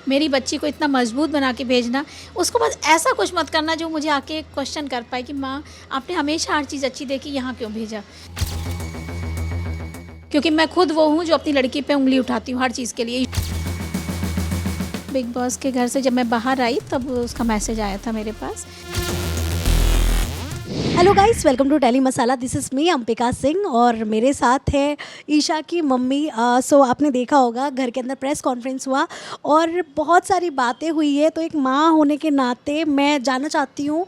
मेरी बच्ची को इतना मजबूत बना के भेजना, उसको बस ऐसा कुछ मत करना जो मुझे आके क्वेश्चन कर पाए कि माँ आपने हमेशा हर चीज़ अच्छी देखी, यहाँ क्यों भेजा। क्योंकि मैं खुद वो हूँ जो अपनी लड़की पे उंगली उठाती हूँ हर चीज़ के लिए। बिग बॉस के घर से जब मैं बाहर आई तब उसका मैसेज आया था मेरे पास। Hello guys, welcome to Telly Masala. This is me Ambika Singh और मेरे साथ है ईशा की मम्मी। सो आपने देखा होगा घर के अंदर प्रेस कॉन्फ्रेंस हुआ और बहुत सारी बातें हुई है। तो एक माँ होने के नाते मैं जानना चाहती हूँ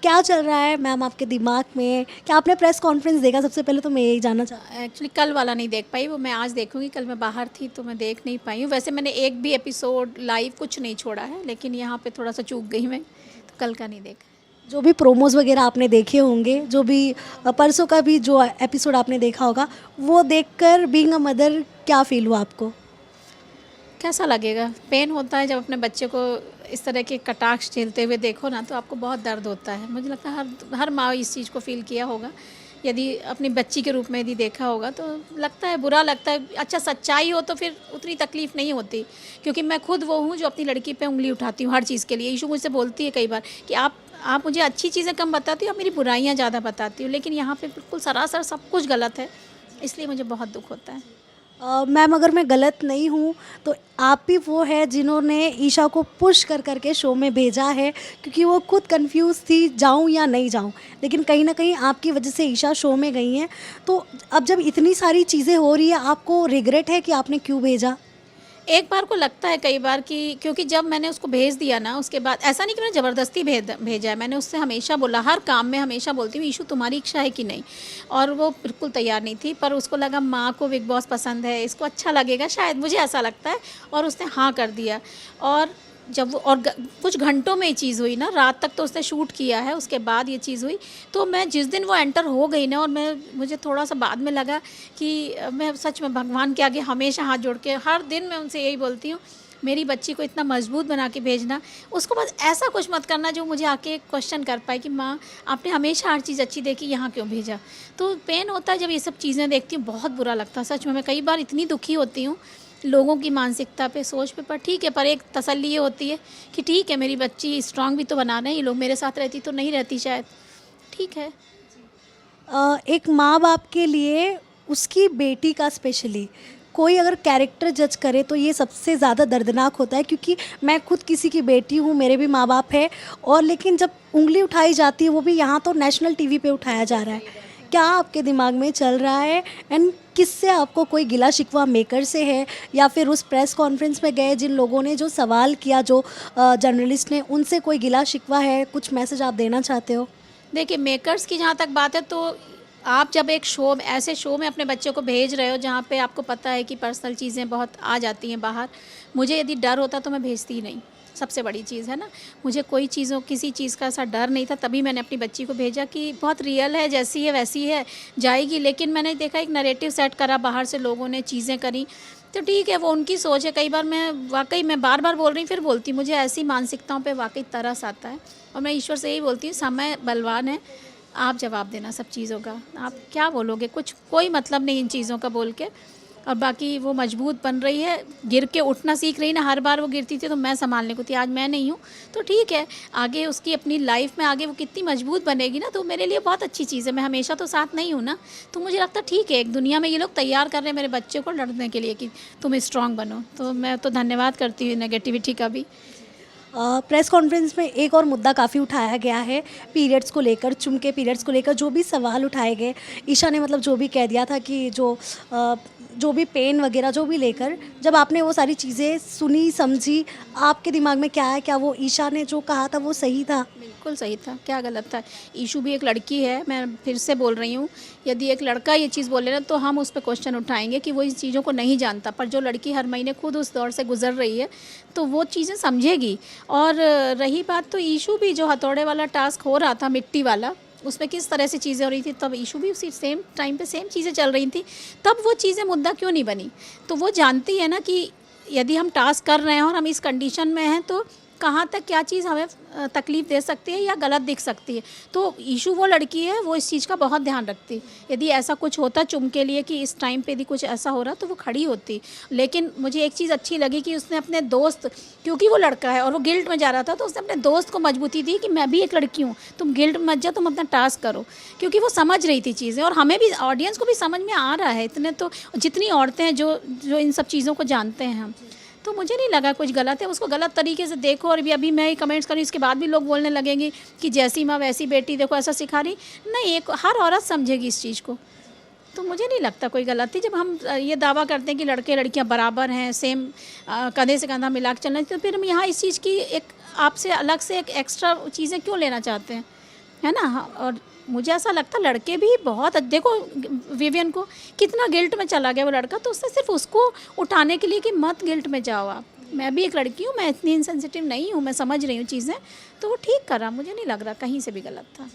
क्या चल रहा है मैम आपके दिमाग में। क्या आपने प्रेस कॉन्फ्रेंस देखा? सबसे पहले तो मैं यही जानना एक्चुअली कल वाला नहीं देख पाई, वो मैं आज देखूंगी। कल मैं बाहर थी तो मैं देख नहीं पाई हूँ। वैसे मैंने एक भी एपिसोड लाइव कुछ नहीं छोड़ा है, लेकिन यहाँ पे थोड़ा सा चूक गई मैं, तो कल का नहीं देखा। जो भी प्रोमोज़ वगैरह आपने देखे होंगे, जो भी परसों का भी जो एपिसोड आपने देखा होगा, वो देखकर बीइंग अ मदर क्या फ़ील हुआ आपको? कैसा लगेगा? पेन होता है जब अपने बच्चे को इस तरह के कटाक्ष झेलते हुए देखो ना, तो आपको बहुत दर्द होता है। मुझे लगता है हर माँ इस चीज़ को फील किया होगा। यदि अपनी बच्ची के रूप में यदि देखा होगा तो लगता है, बुरा लगता है। अच्छा सच्चाई हो तो फिर उतनी तकलीफ़ नहीं होती, क्योंकि मैं खुद वो हूँ जो अपनी लड़की पे उंगली उठाती हूँ हर चीज़ के लिए। ईशू मुझसे बोलती है कई बार कि आप मुझे अच्छी चीज़ें कम बताती हो, आप मेरी बुराइयाँ ज़्यादा बताती हो, लेकिन यहाँ पे बिल्कुल सरासर सब कुछ गलत है। इसलिए मुझे बहुत दुख होता है। मैम अगर मैं गलत नहीं हूँ तो आप ही वो है जिन्होंने ईशा को पुश कर करके शो में भेजा है, क्योंकि वो खुद कंफ्यूज थी जाऊँ या नहीं जाऊँ। लेकिन कहीं ना कहीं आपकी वजह से ईशा शो में गई हैं। तो अब जब इतनी सारी चीज़ें हो रही है, आपको रिग्रेट है कि आपने क्यों भेजा? एक बार को लगता है कई बार कि क्योंकि जब मैंने उसको भेज दिया ना, उसके बाद ऐसा नहीं कि मैंने ज़बरदस्ती भेजा है। मैंने उससे हमेशा बोला, हर काम में हमेशा बोलती हूँ ईशू तुम्हारी इच्छा है कि नहीं, और वो बिल्कुल तैयार नहीं थी। पर उसको लगा माँ को बिग बॉस पसंद है, इसको अच्छा लगेगा शायद, मुझे ऐसा लगता है, और उसने हाँ कर दिया। और जब वो कुछ घंटों में ये चीज़ हुई ना, रात तक तो उसने शूट किया है, उसके बाद ये चीज़ हुई। तो मैं जिस दिन वो एंटर हो गई ना, और मुझे थोड़ा सा बाद में लगा कि मैं सच में भगवान के आगे हमेशा हाथ जोड़ के हर दिन मैं उनसे यही बोलती हूँ, मेरी बच्ची को इतना मजबूत बना के भेजना, उसको बस ऐसा कुछ मत करना जो मुझे आके क्वेश्चन कर पाए कि माँ आपने हमेशा हर चीज़ अच्छी देखी, यहाँ क्यों भेजा। तो पेन होता है जब ये सब चीज़ें देखती हूँ, बहुत बुरा लगता है सच में। मैं कई बार इतनी दुखी होती हूँ लोगों की मानसिकता पे, सोच पे। पर ठीक है, पर एक तसल्ली ये होती है कि ठीक है, मेरी बच्ची स्ट्रांग भी तो बनाना है। ये लोग मेरे साथ रहती तो नहीं रहती शायद। ठीक है। एक माँ बाप के लिए उसकी बेटी का स्पेशली कोई अगर कैरेक्टर जज करे तो ये सबसे ज़्यादा दर्दनाक होता है, क्योंकि मैं खुद किसी की बेटी हूँ, मेरे भी माँ बाप है। और लेकिन जब उंगली उठाई जाती है, वो भी यहाँ तो नेशनल टीवी पे उठाया जा रहा है। क्या आपके दिमाग में चल रहा है? एंड किससे आपको कोई गिला शिकवा, मेकर से है या फिर उस प्रेस कॉन्फ्रेंस में गए जिन लोगों ने जो सवाल किया, जो जर्नलिस्ट ने, उनसे कोई गिला शिकवा है? कुछ मैसेज आप देना चाहते हो? देखिए, मेकर्स की जहाँ तक बात है, तो आप जब एक ऐसे शो में अपने बच्चे को भेज रहे हो जहाँ पे आपको पता है कि पर्सनल चीज़ें बहुत आ जाती हैं बाहर। मुझे यदि डर होता तो मैं भेजती ही नहीं, सबसे बड़ी चीज़ है ना। मुझे कोई किसी चीज़ का ऐसा डर नहीं था, तभी मैंने अपनी बच्ची को भेजा कि बहुत रियल है, जैसी है वैसी है, जाएगी। लेकिन मैंने देखा एक नैरेटिव सेट करा, बाहर से लोगों ने चीज़ें करी, तो ठीक है, वो उनकी सोच है। कई बार मैं बार बार बोल रही, फिर बोलती, मुझे ऐसी मानसिकताओं पे वाकई तरस आता है। और मैं ईश्वर से यही बोलती हूँ, समय बलवान है, आप जवाब देना सब चीज़ों का। आप क्या बोलोगे? कोई मतलब नहीं इन चीज़ों का बोल के। और बाकी वो मजबूत बन रही है, गिर के उठना सीख रही ना। हर बार वो गिरती थी तो मैं संभालने को थी, आज मैं नहीं हूँ, तो ठीक है। आगे उसकी अपनी लाइफ में आगे वो कितनी मजबूत बनेगी ना, तो मेरे लिए बहुत अच्छी चीज़ है। मैं हमेशा तो साथ नहीं हूँ ना, तो मुझे लगता है ठीक है, एक दुनिया में ये लोग तैयार कर रहे हैं मेरे बच्चे को लड़ने के लिए कि तुम स्ट्रांग बनो। तो मैं तो धन्यवाद करती हूँ नेगेटिविटी का भी। प्रेस कॉन्फ्रेंस में एक और मुद्दा काफ़ी उठाया गया है, पीरियड्स को लेकर, चुमके पीरियड्स को लेकर जो भी सवाल उठाए गए। ईशा ने मतलब जो भी कह दिया था कि जो भी पेन वगैरह जो भी लेकर, जब आपने वो सारी चीज़ें सुनी समझी, आपके दिमाग में क्या है? क्या वो ईशा ने जो कहा था वो सही था? बिल्कुल सही था, क्या गलत था? ईशू भी एक लड़की है, मैं फिर से बोल रही हूँ। यदि एक लड़का ये चीज़ बोले ना, तो हम उस पर क्वेश्चन उठाएंगे कि वो इन चीज़ों को नहीं जानता। पर जो लड़की हर महीने खुद उस दौर से गुजर रही है, तो वो चीज़ें समझेगी। और रही बात, तो ईशू भी जो हथौड़े वाला टास्क हो रहा था, मिट्टी वाला, उसमें किस तरह से चीज़ें हो रही थी, तब ईशू भी उसी सेम टाइम पे सेम चीज़ें चल रही थी, तब वो चीज़ें मुद्दा क्यों नहीं बनी? तो वो जानती है ना कि यदि हम टास्क कर रहे हैं और हम इस कंडीशन में हैं, तो कहाँ तक क्या चीज़ हमें तकलीफ़ दे सकती है या गलत दिख सकती है। तो ईशू वो लड़की है, वो इस चीज़ का बहुत ध्यान रखती। यदि ऐसा कुछ होता चुम के लिए कि इस टाइम पे यदि कुछ ऐसा हो रहा तो वो खड़ी होती। लेकिन मुझे एक चीज़ अच्छी लगी कि उसने अपने दोस्त, क्योंकि वो लड़का है और वो गिल्ट में जा रहा था, तो उसने अपने दोस्त को मजबूती दी कि मैं भी एक लड़की हूँ, तुम गिल्ट मत जाओ, तुम अपना टास्क करो। क्योंकि वो समझ रही थी चीज़ें और हमें भी, ऑडियंस को भी समझ में आ रहा है। इतने तो जितनी औरतें हैं जो जो इन सब चीज़ों को जानते हैं हम, तो मुझे नहीं लगा कुछ गलत है। उसको गलत तरीके से देखो और अभी मैं कमेंट्स करूँ इसके बाद भी लोग बोलने लगेंगे कि जैसी माँ वैसी बेटी, देखो ऐसा सिखा रही। नहीं, एक हर औरत समझेगी इस चीज़ को। तो मुझे नहीं लगता कोई गलत थी। जब हम ये दावा करते हैं कि लड़के लड़कियां बराबर हैं, सेम कंधे से कंधा मिला के चलना, तो फिर हम यहाँ इस चीज़ की एक आपसे अलग से एक एक्स्ट्रा चीज़ें क्यों लेना चाहते हैं, है ना। और मुझे ऐसा लगता लड़के भी बहुत, देखो विवियन को कितना गिल्ट में चला गया वो लड़का, तो उसने सिर्फ उसको उठाने के लिए कि मत गिल्ट में जाओ आप, मैं भी एक लड़की हूँ, मैं इतनी इनसेंसिटिव नहीं हूँ, मैं समझ रही हूँ चीज़ें, तो वो ठीक करा। मुझे नहीं लग रहा कहीं से भी गलत था।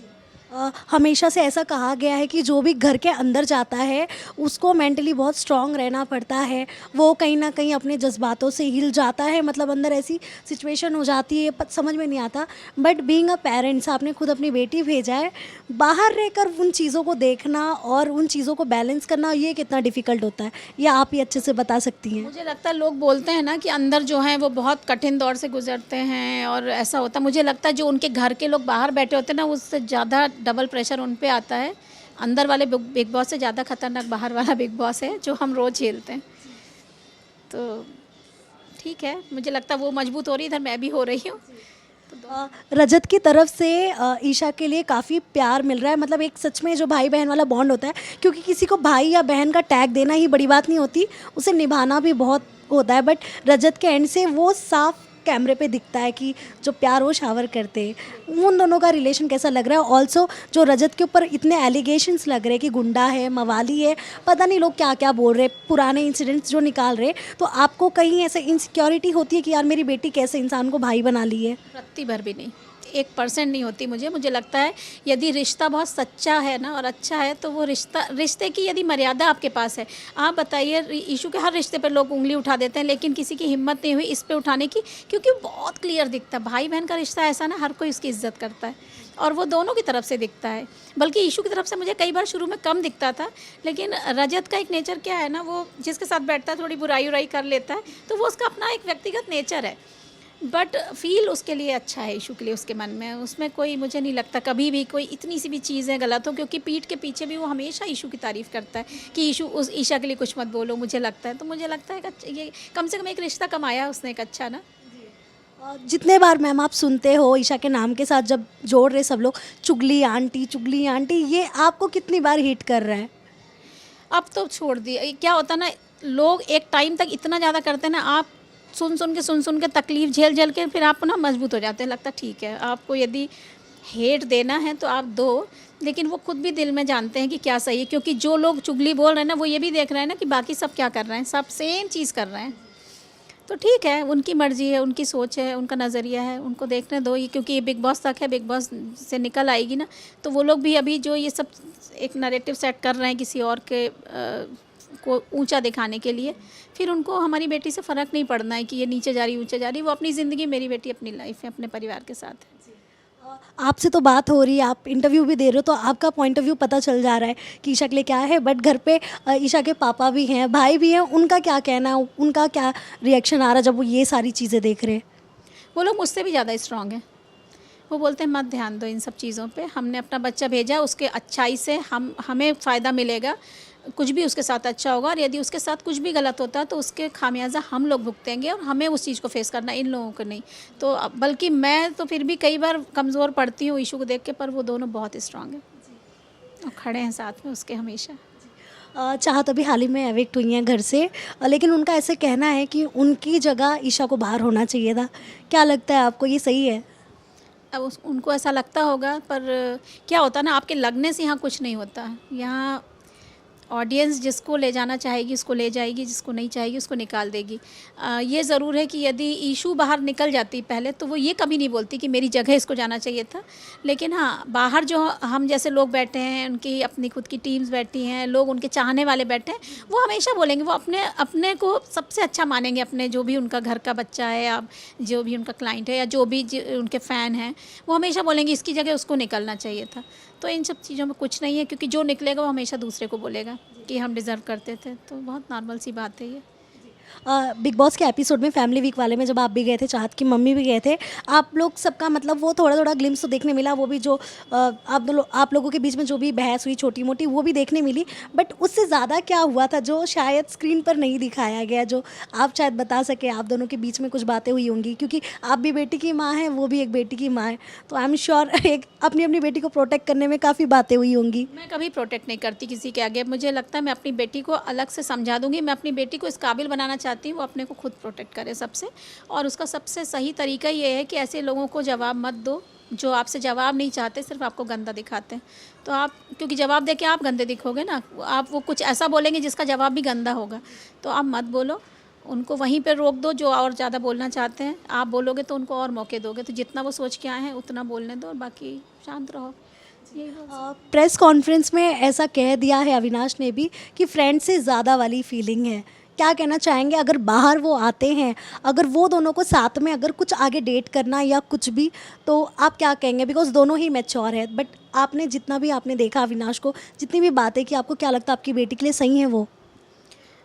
हमेशा से ऐसा कहा गया है कि जो भी घर के अंदर जाता है उसको मेंटली बहुत स्ट्रांग रहना पड़ता है। वो कहीं ना कहीं अपने जज्बातों से हिल जाता है, मतलब अंदर ऐसी सिचुएशन हो जाती है समझ में नहीं आता। बट बीइंग अ पेरेंट्स, आपने खुद अपनी बेटी भेजा है, बाहर रहकर उन चीज़ों को देखना और उन चीज़ों को बैलेंस करना, ये कितना डिफ़िकल्ट होता है, या आप ही अच्छे से बता सकती हैं। मुझे लगता है लोग बोलते हैं ना कि अंदर जो है वो बहुत कठिन दौर से गुजरते हैं और ऐसा होता है। मुझे लगता है जो उनके घर के लोग बाहर बैठे होते हैं ना, उससे ज़्यादा डबल प्रेशर उन पे आता है। अंदर वाले बिग बॉस से ज़्यादा खतरनाक बाहर वाला बिग बॉस है जो हम रोज़ झेलते हैं। तो ठीक है, मुझे लगता है वो मजबूत हो रही है, इधर मैं भी हो रही हूँ। रजत की तरफ से ईशा के लिए काफ़ी प्यार मिल रहा है, मतलब एक सच में जो भाई बहन वाला बॉन्ड होता है, क्योंकि किसी को भाई या बहन का टैग देना ही बड़ी बात नहीं होती, उसे निभाना भी बहुत होता है। बट रजत के एंड से वो साफ कैमरे पे दिखता है कि जो प्यार वो शावर करते हैं। उन दोनों का रिलेशन कैसा लग रहा है? ऑल्सो जो रजत के ऊपर इतने एलिगेशंस लग रहे हैं कि गुंडा है, मवाली है, पता नहीं लोग क्या क्या बोल रहे हैं, पुराने इंसिडेंट्स जो निकाल रहे, तो आपको कहीं ऐसे इनसिक्योरिटी होती है कि यार मेरी बेटी कैसे इंसान को भाई बना ली है? रत्ती भर भी नहीं, 1% नहीं होती। मुझे लगता है यदि रिश्ता बहुत सच्चा है ना और अच्छा है, तो वो रिश्ते की यदि मर्यादा आपके पास है। आप बताइए, इशू के हर रिश्ते पर लोग उंगली उठा देते हैं, लेकिन किसी की हिम्मत नहीं हुई इस पे उठाने की, क्योंकि वो बहुत क्लियर दिखता है। भाई बहन का रिश्ता ऐसा ना, हर कोई उसकी इज्जत करता है और वो दोनों की तरफ से दिखता है। बल्कि इशू की तरफ से मुझे कई बार शुरू में कम दिखता था, लेकिन रजत का एक नेचर क्या है ना, वो जिसके साथ बैठता है थोड़ी बुराई उराई कर लेता है, तो वो उसका अपना एक व्यक्तिगत नेचर है। बट फील उसके लिए अच्छा है, इशू के लिए उसके मन में, उसमें कोई, मुझे नहीं लगता कभी भी कोई इतनी सी भी चीज़ें गलत हो, क्योंकि पीठ के पीछे भी वो हमेशा इशू की तारीफ़ करता है कि इशू उस ईशा के लिए कुछ मत बोलो। मुझे लगता है, तो मुझे लगता है कि ये कम से कम एक रिश्ता कमाया उसने एक अच्छा ना। जितने बार मैम आप सुनते हो ईशा के नाम के साथ जब जोड़ रहे सब लोग चुगली आंटी, ये आपको कितनी बार हिट कर रहा है? अब तो छोड़ दिया। क्या होता ना, लोग एक टाइम तक इतना ज़्यादा करते हैं ना, आप सुन के तकलीफ़ झेल के फिर आप ना मजबूत हो जाते हैं। लगता ठीक है, आपको यदि हेट देना है तो आप दो, लेकिन वो खुद भी दिल में जानते हैं कि क्या सही है। क्योंकि जो लोग चुगली बोल रहे हैं ना, वो ये भी देख रहे हैं ना कि बाकी सब क्या कर रहे हैं, सब सेम चीज़ कर रहे हैं। तो ठीक है, उनकी मर्ज़ी है, उनकी सोच है, उनका नज़रिया है, उनको देखने दो। ये क्योंकि ये बिग बॉस तक है, बिग बॉस से निकल आएगी ना, तो वो लोग भी अभी जो ये सब एक नैरेटिव सेट कर रहे हैं किसी और के को ऊंचा दिखाने के लिए, फिर उनको हमारी बेटी से फ़र्क नहीं पड़ना है कि ये नीचे जा रही ऊंचे जा रही। वो अपनी ज़िंदगी, मेरी बेटी अपनी लाइफ है, अपने परिवार के साथ है। आपसे तो बात हो रही है, आप इंटरव्यू भी दे रहे हो, तो आपका पॉइंट ऑफ व्यू पता चल जा रहा है कि ईशा के लिए क्या है। बट घर पे ईशा के पापा भी हैं, भाई भी हैं, उनका क्या कहना है, उनका क्या रिएक्शन आ रहा है जब वो ये सारी चीज़ें देख रहे हैं? वो लोग मुझसे भी ज़्यादा स्ट्रांग हैं। वो बोलते हैं मत ध्यान दो इन सब चीज़ों पे, हमने अपना बच्चा भेजा, उसके अच्छाई से हमें फ़ायदा मिलेगा, कुछ भी उसके साथ अच्छा होगा, और यदि उसके साथ कुछ भी गलत होता है तो उसके खामियाजा हम लोग भुगतेंगे और हमें उस चीज़ को फेस करना, इन लोगों को नहीं। तो बल्कि मैं तो फिर भी कई बार कमज़ोर पड़ती हूँ इशू को देख के, पर वो दोनों बहुत स्ट्रांग हैं और खड़े हैं साथ में उसके हमेशा। चाहत अभी हाल ही में एविक्ट हुई हैं घर से, लेकिन उनका ऐसे कहना है कि उनकी जगह ईशा को बाहर होना चाहिए था। क्या लगता है आपको, ये सही है? अब उनको ऐसा लगता होगा, पर क्या होता है ना, आपके लगने से यहाँ कुछ नहीं होता। यहाँ ऑडियंस जिसको ले जाना चाहेगी उसको ले जाएगी, जिसको नहीं चाहेगी उसको निकाल देगी। ये ज़रूर है कि यदि ईशू बाहर निकल जाती पहले तो वो ये कभी नहीं बोलती कि मेरी जगह इसको जाना चाहिए था। लेकिन हाँ, बाहर जो हम जैसे लोग बैठे हैं, उनकी अपनी खुद की टीम्स बैठी हैं, लोग उनके चाहने वाले बैठे हैं, वो हमेशा बोलेंगे, वो अपने अपने को सबसे अच्छा मानेंगे, अपने जो भी उनका घर का बच्चा है या जो भी उनका क्लाइंट है या जो भी उनके फ़ैन हैं, वो हमेशा बोलेंगे इसकी जगह उसको निकलना चाहिए था। तो इन सब चीज़ों में कुछ नहीं है, क्योंकि जो निकलेगा वो हमेशा दूसरे को बोलेगा कि हम डिज़र्व करते थे। तो बहुत नॉर्मल सी बात है ये। बिग बॉस के एपिसोड में फैमिली वीक वाले में जब आप भी गए थे, चाहत की मम्मी भी गए थे, आप लोग सबका मतलब वो थोड़ा थोड़ा ग्लिम्स तो देखने मिला, वो भी जो आप लोगों के बीच में जो भी बहस हुई छोटी मोटी वो भी देखने मिली। बट उससे ज़्यादा क्या हुआ था जो शायद स्क्रीन पर नहीं दिखाया गया, जो आप शायद बता सके, आप दोनों के बीच में कुछ बातें हुई होंगी, क्योंकि आप भी बेटी की माँ हैं, वो भी एक बेटी की माँ है, तो आई एम श्योर एक अपनी अपनी बेटी को प्रोटेक्ट करने में काफ़ी बातें हुई होंगी। मैं कभी प्रोटेक्ट नहीं करती किसी के आगे। मुझे लगता है मैं अपनी बेटी को अलग से समझा दूंगी। मैं अपनी बेटी को इस काबिल बनाना चाहती हूँ वो अपने को खुद प्रोटेक्ट करे सबसे। और उसका सबसे सही तरीका ये है कि ऐसे लोगों को जवाब मत दो जो आपसे जवाब नहीं चाहते, सिर्फ आपको गंदा दिखाते हैं। तो आप, क्योंकि जवाब दे के आप गंदे दिखोगे ना, आप वो कुछ ऐसा बोलेंगे जिसका जवाब भी गंदा होगा। तो आप मत बोलो, उनको वहीं पर रोक दो जो और ज़्यादा बोलना चाहते हैं। आप बोलोगे तो उनको और मौके दोगे। तो जितना वो सोच के आए हैं उतना बोलने दो और बाकी शांत रहो। प्रेस कॉन्फ्रेंस में ऐसा कह दिया है अविनाश ने भी कि फ्रेंड से ज़्यादा वाली फीलिंग है। क्या कहना चाहेंगे अगर बाहर वो आते हैं, अगर वो दोनों को साथ में अगर कुछ आगे डेट करना या कुछ भी, तो आप क्या कहेंगे? बिकॉज दोनों ही मैच्योर है, बट आपने जितना भी आपने देखा अविनाश को, जितनी भी बातें की, आपको क्या लगता है आपकी बेटी के लिए सही है वो?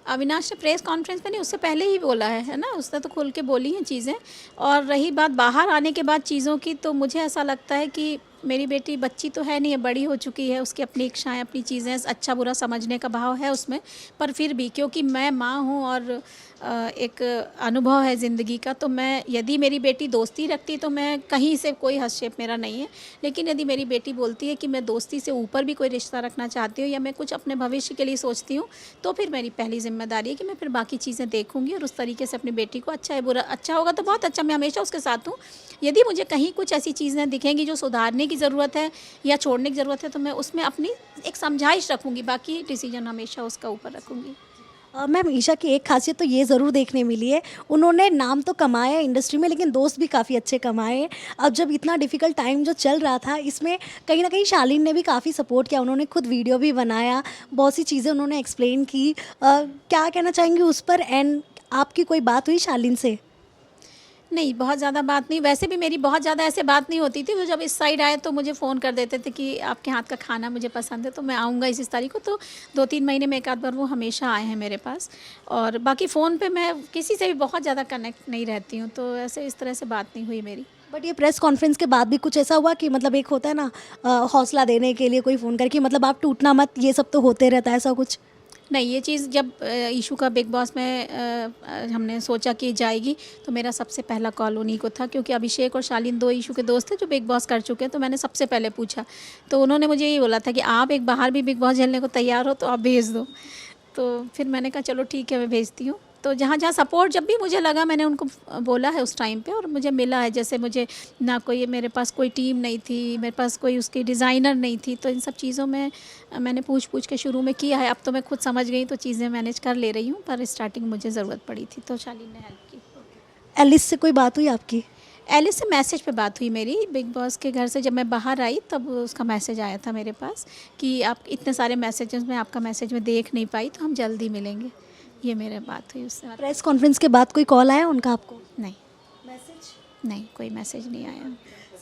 अविनाश ने प्रेस कॉन्फ्रेंस में नहीं, उससे पहले ही बोला है ना, उसने तो खुल के बोली हैं चीज़ें। और रही बात बाहर आने के बाद चीज़ों की, तो मुझे ऐसा लगता है कि मेरी बेटी बच्ची तो है नहीं है, बड़ी हो चुकी है, उसकी अपनी इच्छाएं, अपनी चीज़ें, अच्छा बुरा समझने का भाव है उसमें। पर फिर भी क्योंकि मैं माँ हूँ और एक अनुभव है ज़िंदगी का, तो मैं, यदि मेरी बेटी दोस्ती रखती तो मैं कहीं से, कोई हस्तक्षेप मेरा नहीं है। लेकिन यदि मेरी बेटी बोलती है कि मैं दोस्ती से ऊपर भी कोई रिश्ता रखना चाहती हूँ या मैं कुछ अपने भविष्य के लिए सोचती हूँ, तो फिर मेरी पहली जिम्मेदारी है कि मैं फिर बाकी चीज़ें देखूँगी और उस तरीके से अपनी बेटी को, अच्छा है बुरा, अच्छा होगा तो बहुत अच्छा, मैं हमेशा उसके साथ हूँ। यदि मुझे कहीं कुछ ऐसी चीज़ें दिखेंगी जो सुधारने की ज़रूरत है या छोड़ने की ज़रूरत है, तो मैं उसमें अपनी एक समझाइश रखूँगी, बाकी डिसीजन हमेशा उसका ऊपर रखूँगी। मैम, ईशा की एक खासियत तो ये ज़रूर देखने मिली है, उन्होंने नाम तो कमाया इंडस्ट्री में, लेकिन दोस्त भी काफ़ी अच्छे कमाए। अब जब इतना डिफ़िकल्ट टाइम जो चल रहा था, इसमें कहीं ना कहीं शालीन ने भी काफ़ी सपोर्ट किया, उन्होंने खुद वीडियो भी बनाया, बहुत सी चीज़ें उन्होंने एक्सप्लेन की। क्या कहना चाहेंगे उस पर? एंड आपकी कोई बात हुई शालीन से? नहीं, बहुत ज़्यादा बात नहीं, वैसे भी मेरी बहुत ज़्यादा ऐसे बात नहीं होती थी। वो जब इस साइड आए तो मुझे फ़ोन कर देते थे कि आपके हाथ का खाना मुझे पसंद है, तो मैं आऊँगा इस तारीख को। तो 2-3 महीने में एक आध बार वो हमेशा आए हैं मेरे पास। और बाकी फ़ोन पे मैं किसी से भी बहुत ज़्यादा कनेक्ट नहीं रहती हूँ, तो ऐसे इस तरह से बात नहीं हुई मेरी। बट ये प्रेस कॉन्फ्रेंस के बाद भी कुछ ऐसा हुआ कि मतलब एक होता है ना, हौसला देने के लिए कोई फ़ोन करके, मतलब आप टूटना मत, ये सब तो होते रहता है, ऐसा कुछ? नहीं, ये चीज़ जब इशू का बिग बॉस में हमने सोचा कि जाएगी, तो मेरा सबसे पहला कॉल उन्हीं को था, क्योंकि अभिषेक और शालीन 2 इशू के दोस्त थे जो बिग बॉस कर चुके हैं। तो मैंने सबसे पहले पूछा, तो उन्होंने मुझे यही बोला था कि आप एक बाहर भी बिग बॉस झेलने को तैयार हो तो आप भेज दो। तो फिर मैंने कहा चलो ठीक है, मैं भेजती हूँ। तो जहाँ जहाँ सपोर्ट जब भी मुझे लगा, मैंने उनको बोला है उस टाइम पे, और मुझे मिला है। जैसे मुझे ना कोई, मेरे पास कोई टीम नहीं थी, मेरे पास कोई उसकी डिज़ाइनर नहीं थी, तो इन सब चीज़ों में मैंने पूछ के शुरू में किया है। अब तो मैं खुद समझ गई, तो चीज़ें मैनेज कर ले रही हूँ, पर स्टार्टिंग मुझे ज़रूरत पड़ी थी तो शालीन ने हेल्प की। एलिस से कोई बात हुई आपकी? एलिस से मैसेज पे बात हुई मेरी। बिग बॉस के घर से जब मैं बाहर आई तब उसका मैसेज आया था मेरे पास कि आप इतने सारे मैसेजेस में आपका मैसेज में देख नहीं पाई, तो हम जल्दी मिलेंगे। ये मेरे बात हुई उससे। प्रेस कॉन्फ्रेंस के बाद कोई कॉल आया उनका आपको? नहीं, मैसेज? नहीं, कोई मैसेज नहीं आया।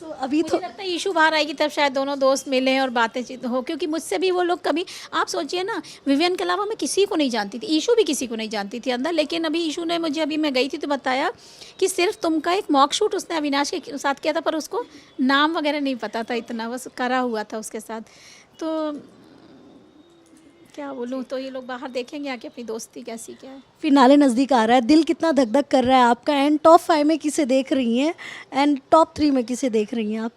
सो अभी मुझे तो लगता है इशू बाहर आएगी तब शायद दोनों दोस्त मिलें और बातें हो, क्योंकि मुझसे भी वो लोग कभी, आप सोचिए ना, विवियन के अलावा मैं किसी को नहीं जानती थी, इशू भी किसी को नहीं जानती थी अंदर। लेकिन अभी इशू ने मुझे, अभी मैं गई थी तो बताया कि सिर्फ तुमका एक मॉक शूट उसने अविनाश के साथ किया था, पर उसको नाम वगैरह नहीं पता था, इतना बस करा हुआ था उसके साथ। तो क्या बोलूँ, तो ये लोग बाहर देखेंगे आके अपनी दोस्ती कैसी क्या है। फिनाले नज़दीक आ रहा है, दिल कितना धक धक कर रहा है आपका? एंड टॉप 5 में किसे देख रही हैं, एंड टॉप 3 में किसे देख रही हैं आप?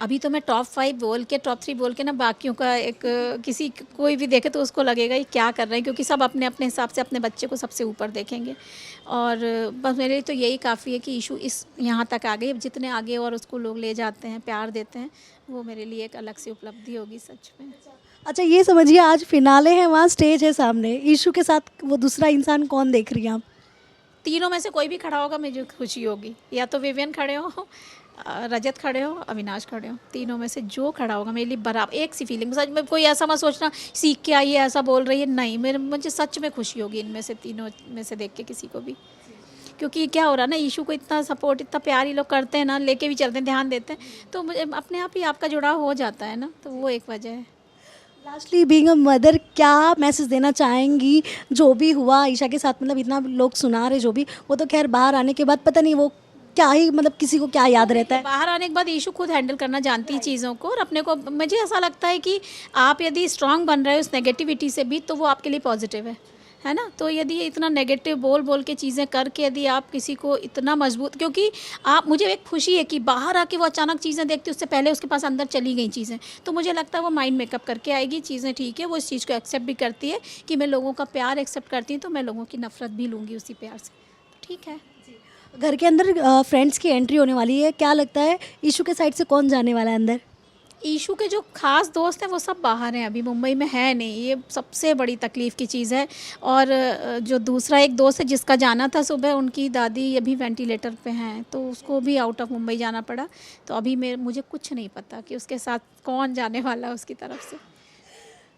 अभी तो मैं टॉप 5 बोल के, टॉप 3 बोल के ना, बाकियों का एक, किसी कोई भी देखे तो उसको लगेगा ये क्या कर रहे हैं, क्योंकि सब अपने अपने हिसाब से अपने बच्चे को सबसे ऊपर देखेंगे। और बस मेरे लिए तो यही काफ़ी है कि इशू इस यहाँ तक आ गई। जितने आगे और उसको लोग ले जाते हैं, प्यार देते हैं, वो मेरे लिए एक अलग सी उपलब्धि होगी सच में। अच्छा ये समझिए आज फिनाले है, वहाँ स्टेज है सामने, ईशू के साथ वो दूसरा इंसान कौन देख रही हैं आप? तीनों में से कोई भी खड़ा होगा मुझे खुशी होगी, या तो विवियन खड़े हो, रजत खड़े हो, अविनाश खड़े हो, तीनों में से जो खड़ा होगा मेरे लिए बराबर एक सी फीलिंग। सच में कोई ऐसा मत सोचना सीख के आई है ऐसा बोल रही है, नहीं, मेरे मुझे सच में खुशी होगी इनमें से तीनों में से देख के किसी को भी। क्योंकि क्या हो रहा है ना, ईशू को इतना सपोर्ट इतना प्यार ये लोग करते हैं ना, लेके भी चलते हैं, ध्यान देते हैं, तो मुझे अपने आप ही आपका जुड़ाव हो जाता है ना, तो वो एक वजह है। लास्टली बीइंग अ मदर क्या मैसेज देना चाहेंगी? जो भी हुआ ईशा के साथ, मतलब इतना लोग सुना रहे जो भी, वो तो खैर बाहर आने के बाद पता नहीं वो क्या ही, मतलब किसी को क्या याद रहता है। बाहर आने के बाद ईशू खुद हैंडल करना जानती है चीज़ों को, और अपने को मुझे ऐसा लगता है कि आप यदि स्ट्रांग बन रहे हो उस नेगेटिविटी से भी, तो वो आपके लिए पॉजिटिव है ना। तो यदि ये इतना नेगेटिव बोल बोल के चीज़ें करके यदि आप किसी को इतना मजबूत, क्योंकि आप, मुझे एक खुशी है कि बाहर आके वो अचानक चीज़ें देखती, उससे पहले उसके पास अंदर चली गई चीज़ें, तो मुझे लगता है वो माइंड मेकअप करके आएगी, चीज़ें ठीक है, वो इस चीज़ को एक्सेप्ट भी करती है कि मैं लोगों का प्यार एक्सेप्ट करती हूँ, तो मैं लोगों की नफरत भी लूँगी उसी प्यार से, ठीक है। घर के अंदर फ्रेंड्स की एंट्री होने वाली है, क्या लगता है ईशू के साइड से कौन जाने वाला है अंदर? ईशू के जो खास दोस्त हैं वो सब बाहर हैं, अभी मुंबई में है नहीं, ये सबसे बड़ी तकलीफ़ की चीज़ है। और जो दूसरा एक दोस्त है जिसका जाना था सुबह, उनकी दादी अभी वेंटिलेटर पे हैं, तो उसको भी आउट ऑफ मुंबई जाना पड़ा। तो अभी मुझे कुछ नहीं पता कि उसके साथ कौन जाने वाला है उसकी तरफ से।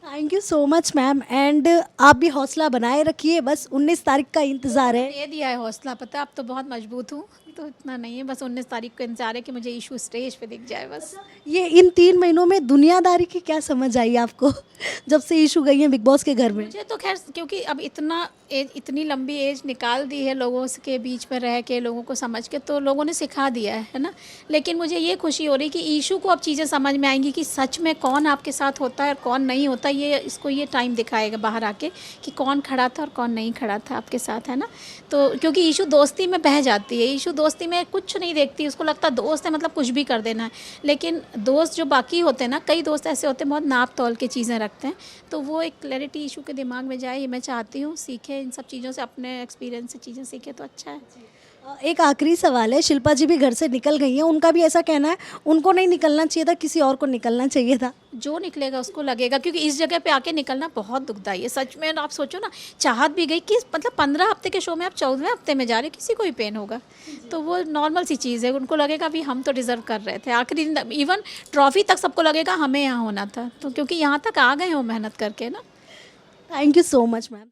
Thank you so much ma'am, and आप भी हौसला बनाए रखिए, बस 19 तारीख का इंतज़ार है। दे दिया है हौसला, पता है अब तो बहुत मजबूत हूँ, तो इतना नहीं है, बस 19 तारीख को इंतजार है कि मुझे ईशू स्टेज पे दिख जाए बस। ये इन 3 महीनों में दुनियादारी की क्या समझ आई आपको जब से ईशू गई हैं बिग बॉस के घर में? मुझे तो खैर, क्योंकि अब इतना एज, इतनी लंबी एज निकाल दी है लोगों के बीच में रह के, लोगों को समझ के, तो लोगों ने सिखा दिया है ना। लेकिन मुझे ये खुशी हो रही कि ईशू को अब चीज़ें समझ में आएंगी कि सच में कौन आपके साथ होता है और कौन नहीं होता, ये इसको ये टाइम दिखाएगा बाहर आके कि कौन खड़ा था और कौन नहीं खड़ा था आपके साथ, है ना। तो क्योंकि ईशू दोस्ती में बह जाती है, ईशू दोस्ती में कुछ नहीं देखती, उसको लगता है दोस्त है मतलब कुछ भी कर देना है। लेकिन दोस्त जो बाकी होते हैं ना, कई दोस्त ऐसे होते हैं बहुत नाप तोल के चीज़ें रखते हैं, तो वो एक क्लैरिटी ईशू के दिमाग में जाए, ये मैं चाहती हूँ, सीखे इन सब चीज़ों से, अपने एक्सपीरियंस से चीज़ें सीखे तो अच्छा है। एक आखिरी सवाल है, शिल्पा जी भी घर से निकल गई हैं, उनका भी ऐसा कहना है उनको नहीं निकलना चाहिए था, किसी और को निकलना चाहिए था। जो निकलेगा उसको लगेगा, क्योंकि इस जगह पे आके निकलना बहुत दुखदाई है सच में। आप सोचो ना, चाहत भी गई कि मतलब 15 हफ्ते के शो में आप 14वें हफ्ते में जा रहे हो, किसी को भी पेन होगा, तो वो नॉर्मल सी चीज़ है। उनको लगेगा अभी हम तो डिज़र्व कर रहे थे, आखिरी दिन इवन ट्रॉफी तक सबको लगेगा हमें यहाँ होना था, तो क्योंकि यहाँ तक आ गए हो मेहनत करके ना। Thank you so much ma'am.